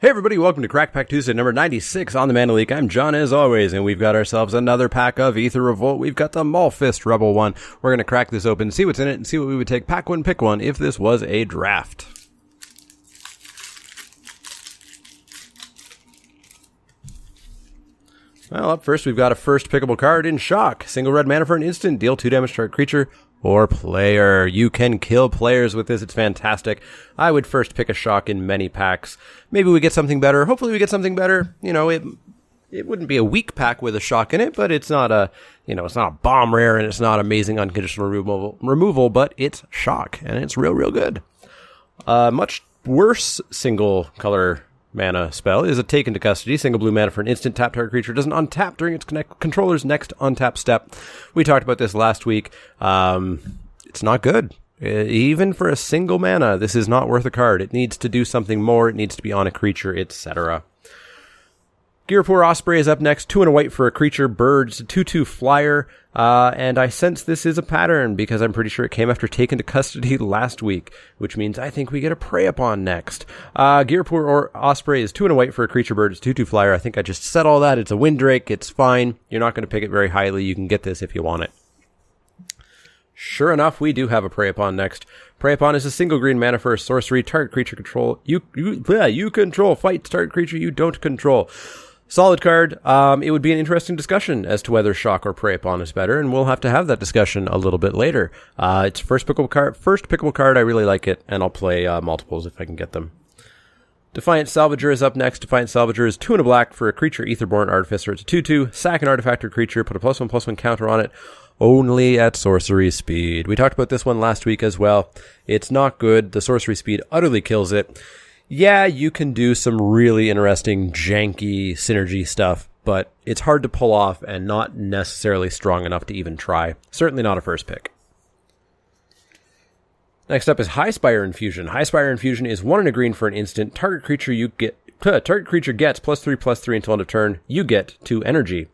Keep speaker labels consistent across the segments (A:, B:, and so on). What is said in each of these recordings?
A: Hey everybody, welcome to Crack Pack Tuesday number 96 on the Mana Leak. I'm John as always, and we've got ourselves another pack of Aether Revolt. We've got the Maulfist Rebel one. We're going to crack this open, see what's in it, and see what we would take pack one, pick one if this was a draft. Well, up first we've got a first pickable card in Shock. Single red mana for an instant, deal 2 damage to target creature or player. You can kill players with this. It's fantastic. I would first pick a Shock in many packs. Maybe we get something better. Hopefully we get something better. You know, it wouldn't be a weak pack with a Shock in it, but it's not a, it's not a bomb rare and it's not amazing unconditional removal, but it's Shock and it's real good. Much worse single color mana spell is a Take into Custody. Single blue mana for an instant. Tap target creature doesn't untap during its controller's next untap step. We talked about this last week. It's not good. Even for a single mana, this is not worth a card. It needs to do something more. It needs to be on a creature, etc. Gearpoor Osprey is up next. 2 and a white for a creature, birds, 2/2 flyer. And I sense this is a pattern because I'm pretty sure it came after Take into Custody last week, which means I think we get a Prey Upon next. Gearpoor or Osprey is 2 and a white for a creature, bird, 2/2 flyer. I think I just said all that. It's a Windrake. It's fine. You're not going to pick it very highly. You can get this if you want it. Sure enough, we do have a Prey Upon next. Prey Upon is a single green mana for a sorcery. Target creature control. You control. Fight target creature you don't control. Solid card. It would be an interesting discussion as to whether Shock or Prey Upon is better, and we'll have to have that discussion a little bit later. It's first pickable card. I really like it, and I'll play multiples if I can get them. Defiance Salvager is up next. Defiance Salvager is 2 and a black for a creature, Aetherborn Artificer. It's a 2/2. Sack an artifact or creature. Put a +1/+1 counter on it. Only at sorcery speed. We talked about this one last week as well. It's not good. The sorcery speed utterly kills it. Yeah, you can do some really interesting, janky synergy stuff, but it's hard to pull off and not necessarily strong enough to even try. Certainly not a first pick. Next up is Highspire Infusion. Highspire Infusion is 1 and a green for an instant. Target creature gets +3/+3 until end of turn. You get 2 energy.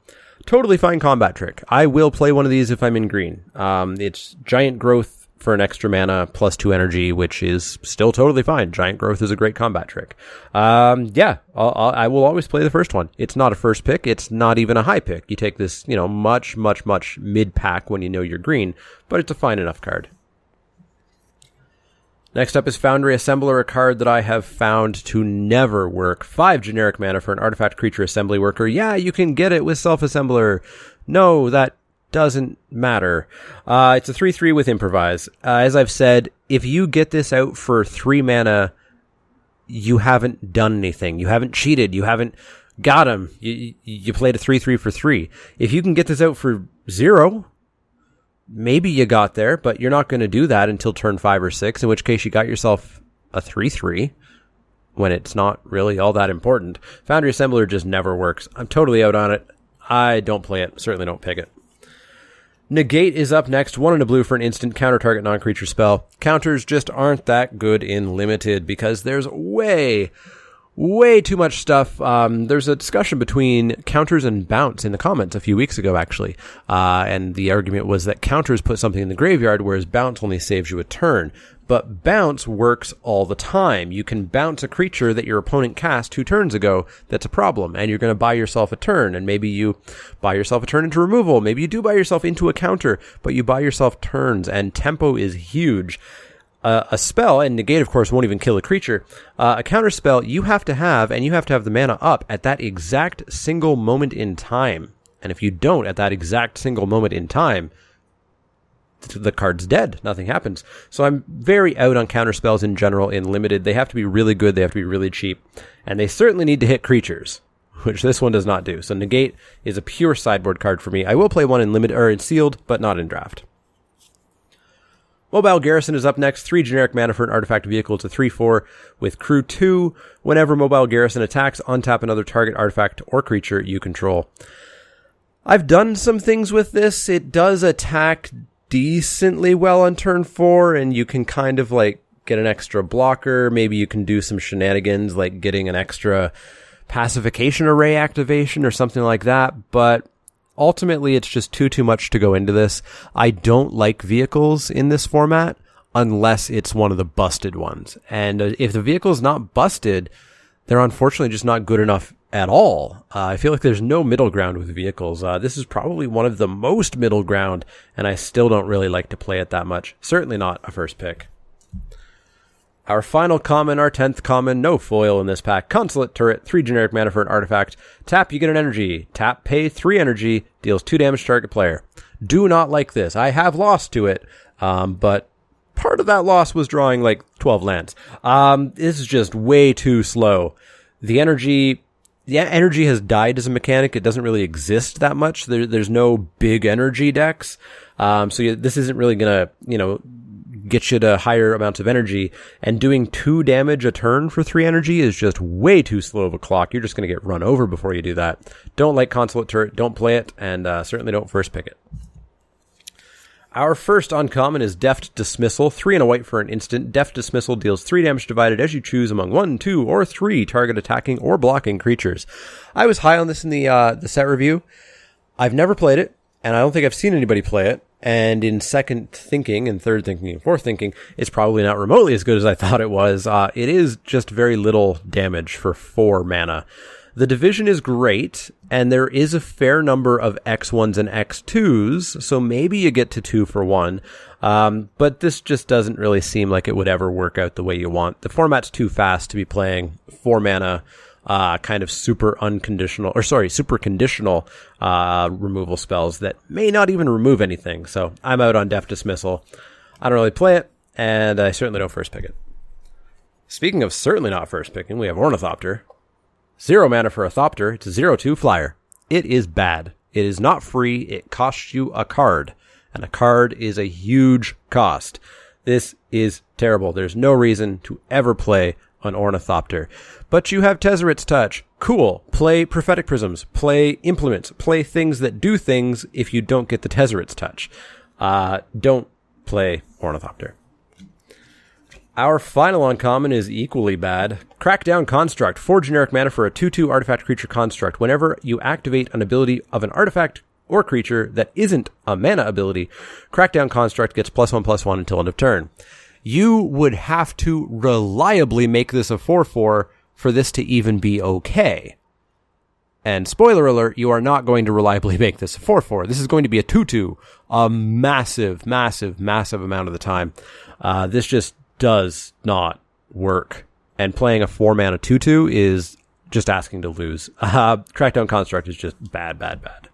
A: Totally fine combat trick. I will play one of these if I'm in green. It's Giant Growth for an extra mana, +2 energy, which is still totally fine. Giant Growth is a great combat trick. I will always play the first one. It's not a first pick. It's not even a high pick. You take this, much mid-pack when you know you're green, but it's a fine enough card. Next up is Foundry Assembler, a card that I have found to never work. 5 generic mana for an artifact creature assembly worker. Yeah, you can get it with Self-Assembler. No, that doesn't matter. It's a 3/3 with Improvise. As I've said, if you get this out for 3 mana, you haven't done anything. You haven't cheated. You haven't got him. You played a 3/3 for 3. If you can get this out for 0, maybe you got there, but you're not going to do that until turn 5 or 6, in which case you got yourself a 3/3 when it's not really all that important. Foundry Assembler just never works. I'm totally out on it. I don't play it. Certainly don't pick it. Negate is up next. 1 and a blue for an instant. Counter target non-creature spell. Counters just aren't that good in Limited because there's way too much stuff. There's a discussion between counters and bounce in the comments a few weeks ago, actually. And the argument was that counters put something in the graveyard, whereas bounce only saves you a turn. But bounce works all the time. You can bounce a creature that your opponent cast 2 turns ago. That's a problem. And you're going to buy yourself a turn. And maybe you buy yourself a turn into removal. Maybe you do buy yourself into a counter, but you buy yourself turns. And tempo is huge. A spell, and negate, of course, won't even kill a creature. A counter spell you have to have, and you have to have the mana up at that exact single moment in time. And if you don't at that exact single moment in time, the card's dead. Nothing happens. So I'm very out on counter spells in general in Limited. They have to be really good. They have to be really cheap. And they certainly need to hit creatures, which this one does not do. So negate is a pure sideboard card for me. I will play one in Limited or in Sealed, but not in Draft. Mobile Garrison is up next. 3 generic mana for an artifact vehicle. It's a 3/4 with crew 2. Whenever Mobile Garrison attacks, untap another target artifact or creature you control. I've done some things with this. It does attack decently well on turn 4, and you can kind of get an extra blocker. Maybe you can do some shenanigans like getting an extra pacification array activation or something like that, but ultimately it's just too much to go into this. I don't like vehicles in this format unless it's one of the busted ones. And if the vehicle is not busted, they're unfortunately just not good enough at all. I feel like there's no middle ground with vehicles. This is probably one of the most middle ground, and I still don't really like to play it that much. Certainly not a first pick. Our final common, our 10th common, no foil in this pack. Consulate Turret, 3 generic mana for an artifact. Tap, you get an energy. Tap, pay 3 energy, deals 2 damage to target player. Do not like this. I have lost to it, but part of that loss was drawing like 12 lands. This is just way too slow. The energy has died as a mechanic. It doesn't really exist that much. There's no big energy decks. This isn't really gonna, get you to higher amounts of energy. And doing 2 damage a turn for 3 energy is just way too slow of a clock. You're just gonna get run over before you do that. Don't like Consulate Turret. Don't play it, and certainly don't first pick it. Our first uncommon is Deft Dismissal, 3 and a white for an instant. Deft Dismissal deals 3 damage divided as you choose among 1, 2, or 3 target attacking or blocking creatures. I was high on this in the set review. I've never played it, and I don't think I've seen anybody play it. And in second thinking, and third thinking, and fourth thinking, it's probably not remotely as good as I thought it was. It is just very little damage for 4 mana. The division is great, and there is a fair number of X1s and X2s, so maybe you get to 2 for 1. But this just doesn't really seem like it would ever work out the way you want. The format's too fast to be playing 4 mana, kind of super conditional removal spells that may not even remove anything. So I'm out on Deft Dismissal. I don't really play it, and I certainly don't first pick it. Speaking of certainly not first picking, we have Ornithopter. 0 mana for a Thopter. It's a 0/2 flyer. It is bad. It is not free. It costs you a card. And a card is a huge cost. This is terrible. There's no reason to ever play an Ornithopter. But you have Tezzeret's Touch. Cool. Play Prophetic Prisms. Play Implements. Play things that do things if you don't get the Tezzeret's Touch. Don't play Ornithopter. Our final uncommon is equally bad. Crackdown Construct, 4 generic mana for a 2/2 artifact creature construct. Whenever you activate an ability of an artifact or creature that isn't a mana ability, Crackdown Construct gets +1/+1 until end of turn. You would have to reliably make this a 4/4 for this to even be okay. And spoiler alert, you are not going to reliably make this a 4/4. This is going to be a 2/2 a massive, massive, massive amount of the time. This just does not work. And playing a 4 mana 2/2 is just asking to lose. Crackdown Construct is just bad, bad, bad.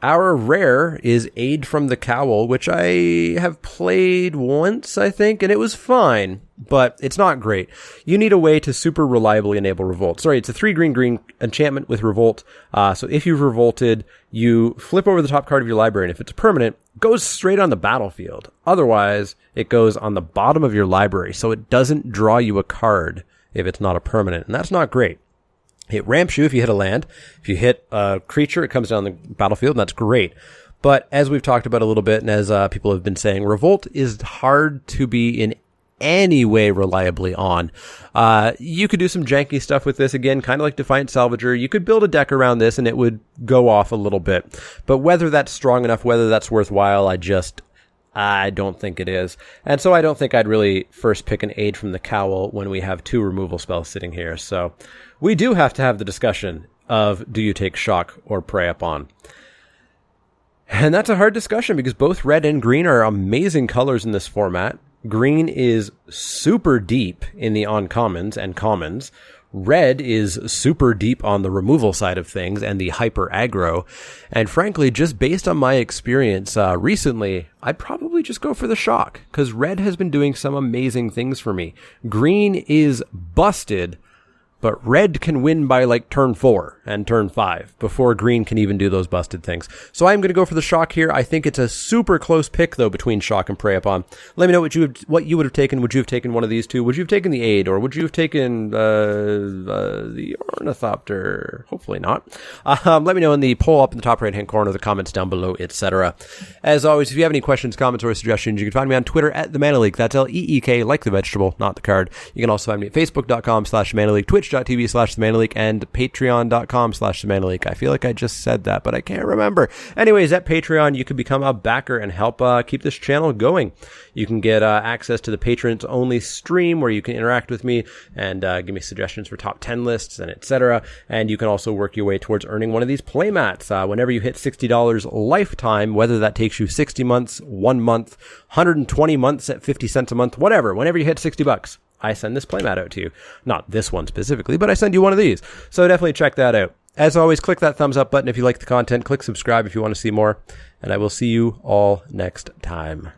A: Our rare is Aid from the Cowl, which I have played once, I think, and it was fine, but it's not great. You need a way to super reliably enable Revolt. Sorry, it's a 3 green enchantment with Revolt. So if you've revolted, you flip over the top card of your library, and if it's a permanent, it goes straight on the battlefield. Otherwise, it goes on the bottom of your library, so it doesn't draw you a card if it's not a permanent, and that's not great. It ramps you if you hit a land. If you hit a creature, it comes down the battlefield, and that's great. But as we've talked about a little bit, and as people have been saying, Revolt is hard to be in any way reliably on. You could do some janky stuff with this, again, kind of like Defiance Salvager. You could build a deck around this, and it would go off a little bit. But whether that's strong enough, whether that's worthwhile, I don't think it is. And so I don't think I'd really first pick an Aid from the Cowl when we have 2 removal spells sitting here. So we do have to have the discussion of, do you take Shock or Prey Upon? And that's a hard discussion because both red and green are amazing colors in this format. Green is super deep in the uncommons and commons. Red is super deep on the removal side of things and the hyper aggro. And frankly, just based on my experience recently, I'd probably just go for the Shock, because red has been doing some amazing things for me. Green is busted, but red can win by like turn 4 and turn 5 before green can even do those busted things. So I'm going to go for the Shock here. I think it's a super close pick, though, between Shock and Prey Upon. Let me know what you would have taken. Would you have taken one of these two? Would you have taken the Aid, or would you have taken the Ornithopter? Hopefully not. Let me know in the poll up in the top right-hand corner, the comments down below, etc. As always, if you have any questions, comments, or suggestions, you can find me on Twitter at the Mana Leak. That's LEEK, like the vegetable, not the card. You can also find me at facebook.com/Mana Leak, Twitch twitch.tv/themanaleak and patreon.com/themanaleak. I feel like I just said that, but I can't remember. Anyways, at Patreon, you can become a backer and help keep this channel going. You can get access to the patrons only stream where you can interact with me and give me suggestions for top 10 lists and etc. And you can also work your way towards earning one of these playmats. Whenever you hit $60 lifetime, whether that takes you 60 months, 1 month, 120 months at 50 cents a month, whatever, whenever you hit $60, I send this playmat out to you. Not this one specifically, but I send you one of these. So definitely check that out. As always, click that thumbs up button if you like the content. Click subscribe if you want to see more. And I will see you all next time.